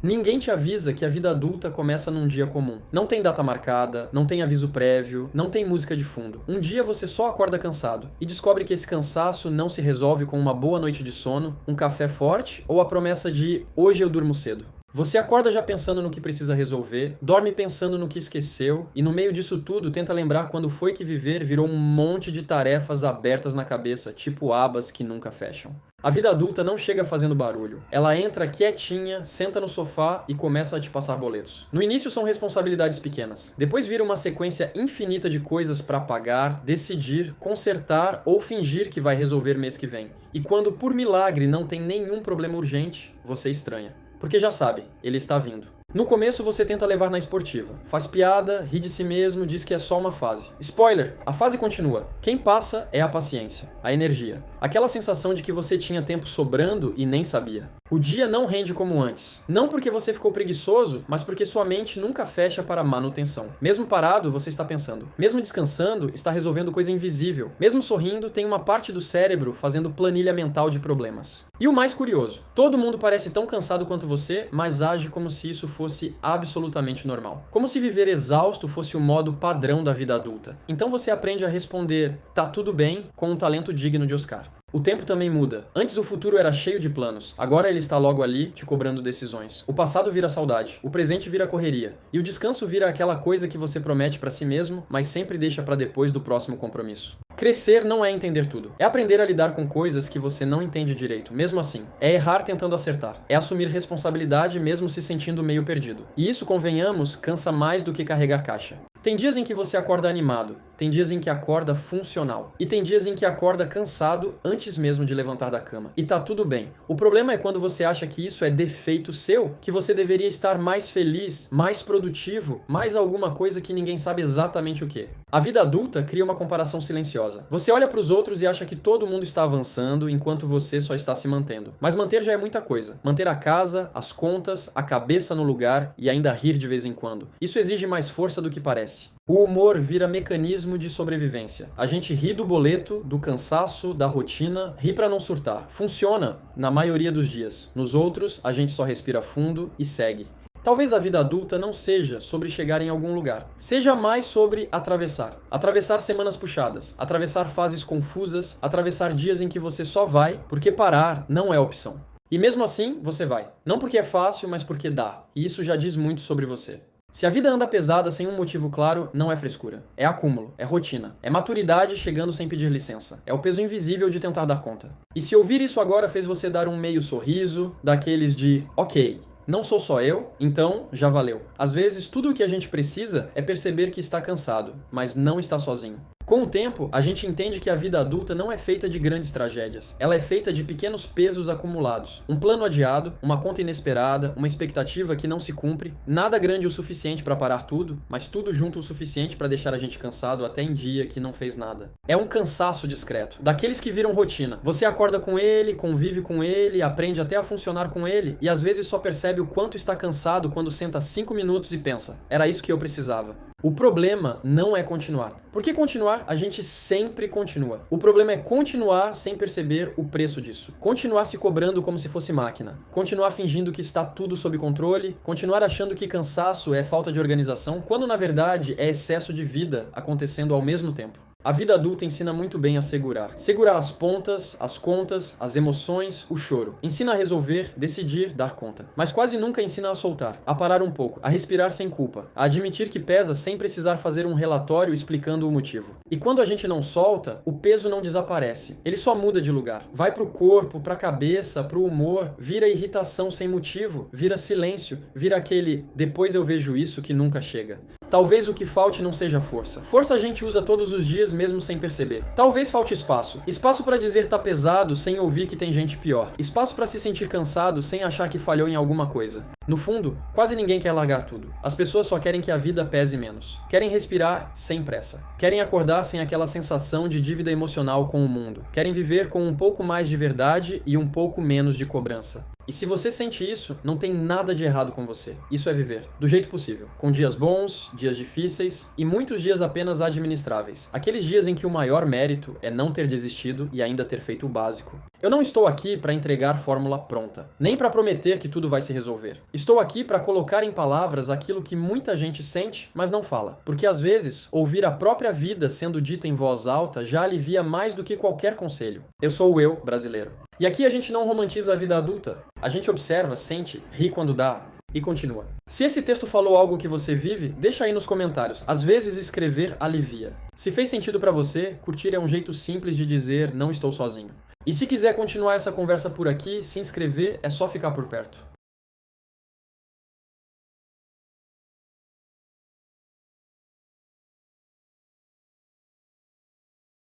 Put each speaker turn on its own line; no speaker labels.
Ninguém te avisa que a vida adulta começa num dia comum. Não tem data marcada, não tem aviso prévio, não tem música de fundo. Um dia você só acorda cansado e descobre que esse cansaço não se resolve com uma boa noite de sono, um café forte ou a promessa de hoje eu durmo cedo. Você acorda já pensando no que precisa resolver, dorme pensando no que esqueceu e no meio disso tudo tenta lembrar quando foi que viver virou um monte de tarefas abertas na cabeça, tipo abas que nunca fecham. A vida adulta não chega fazendo barulho. Ela entra quietinha, senta no sofá e começa a te passar boletos. No início são responsabilidades pequenas. Depois vira uma sequência infinita de coisas para pagar, decidir, consertar ou fingir que vai resolver mês que vem. E quando por milagre não tem nenhum problema urgente, você estranha. Porque já sabe, ele está vindo. No começo você tenta levar na esportiva. Faz piada, ri de si mesmo, diz que é só uma fase. Spoiler! A fase continua. Quem passa é a paciência, a energia. Aquela sensação de que você tinha tempo sobrando e nem sabia. O dia não rende como antes. Não porque você ficou preguiçoso, mas porque sua mente nunca fecha para manutenção. Mesmo parado, você está pensando. Mesmo descansando, está resolvendo coisa invisível. Mesmo sorrindo, tem uma parte do cérebro fazendo planilha mental de problemas. E o mais curioso, todo mundo parece tão cansado quanto você, mas age como se isso fosse absolutamente normal. Como se viver exausto fosse o modo padrão da vida adulta. Então você aprende a responder tá tudo bem com um talento digno de Oscar. O tempo também muda. Antes o futuro era cheio de planos. Agora ele está logo ali, te cobrando decisões. O passado vira saudade. O presente vira correria. E o descanso vira aquela coisa que você promete para si mesmo, mas sempre deixa para depois do próximo compromisso. Crescer não é entender tudo. É aprender a lidar com coisas que você não entende direito, mesmo assim. É errar tentando acertar. É assumir responsabilidade mesmo se sentindo meio perdido. E isso, convenhamos, cansa mais do que carregar caixa. Tem dias em que você acorda animado, tem dias em que acorda funcional, e tem dias em que acorda cansado antes mesmo de levantar da cama. E tá tudo bem. O problema é quando você acha que isso é defeito seu, que você deveria estar mais feliz, mais produtivo, mais alguma coisa que ninguém sabe exatamente o que. A vida adulta cria uma comparação silenciosa. Você olha para os outros e acha que todo mundo está avançando enquanto você só está se mantendo. Mas manter já é muita coisa. Manter a casa, as contas, a cabeça no lugar e ainda rir de vez em quando. Isso exige mais força do que parece. O humor vira mecanismo de sobrevivência. A gente ri do boleto, do cansaço, da rotina, ri pra não surtar. Funciona na maioria dos dias. Nos outros, a gente só respira fundo e segue. Talvez a vida adulta não seja sobre chegar em algum lugar. Seja mais sobre atravessar. Atravessar semanas puxadas, atravessar fases confusas, atravessar dias em que você só vai, porque parar não é opção. E mesmo assim, você vai. Não porque é fácil, mas porque dá. E isso já diz muito sobre você. Se a vida anda pesada sem um motivo claro, não é frescura. É acúmulo, é rotina, é maturidade chegando sem pedir licença. É o peso invisível de tentar dar conta. E se ouvir isso agora fez você dar um meio sorriso, daqueles de ok, não sou só eu, então já valeu. Às vezes, tudo o que a gente precisa é perceber que está cansado, mas não está sozinho. Com o tempo, a gente entende que a vida adulta não é feita de grandes tragédias. Ela é feita de pequenos pesos acumulados. Um plano adiado, uma conta inesperada, uma expectativa que não se cumpre. Nada grande o suficiente para parar tudo, mas tudo junto o suficiente para deixar a gente cansado até em dia que não fez nada. É um cansaço discreto, daqueles que viram rotina. Você acorda com ele, convive com ele, aprende até a funcionar com ele e às vezes só percebe o quanto está cansado quando senta 5 minutos e pensa: era isso que eu precisava. O problema não é continuar. Porque continuar, a gente sempre continua. O problema é continuar sem perceber o preço disso. Continuar se cobrando como se fosse máquina. Continuar fingindo que está tudo sob controle. Continuar achando que cansaço é falta de organização, quando na verdade é excesso de vida acontecendo ao mesmo tempo. A vida adulta ensina muito bem a segurar. Segurar as pontas, as contas, as emoções, o choro. Ensina a resolver, decidir, dar conta. Mas quase nunca ensina a soltar, a parar um pouco, a respirar sem culpa, a admitir que pesa sem precisar fazer um relatório explicando o motivo. E quando a gente não solta, o peso não desaparece. Ele só muda de lugar. Vai pro corpo, pra cabeça, pro humor, vira irritação sem motivo, vira silêncio, vira aquele depois eu vejo isso que nunca chega. Talvez o que falte não seja força. Força a gente usa todos os dias mesmo sem perceber. Talvez falte espaço. Espaço para dizer tá pesado sem ouvir que tem gente pior. Espaço para se sentir cansado sem achar que falhou em alguma coisa. No fundo, quase ninguém quer largar tudo. As pessoas só querem que a vida pese menos. Querem respirar sem pressa. Querem acordar sem aquela sensação de dívida emocional com o mundo. Querem viver com um pouco mais de verdade e um pouco menos de cobrança. E se você sente isso, não tem nada de errado com você. Isso é viver, do jeito possível. Com dias bons, dias difíceis e muitos dias apenas administráveis. Aqueles dias em que o maior mérito é não ter desistido e ainda ter feito o básico. Eu não estou aqui para entregar fórmula pronta, nem para prometer que tudo vai se resolver. Estou aqui para colocar em palavras aquilo que muita gente sente, mas não fala. Porque às vezes, ouvir a própria vida sendo dita em voz alta já alivia mais do que qualquer conselho. Eu sou o eu brasileiro. E aqui a gente não romantiza a vida adulta. A gente observa, sente, ri quando dá. E continua. Se esse texto falou algo que você vive, deixa aí nos comentários. Às vezes escrever alivia. Se fez sentido pra você, curtir é um jeito simples de dizer não estou sozinho. E se quiser continuar essa conversa por aqui, se inscrever é só ficar por perto.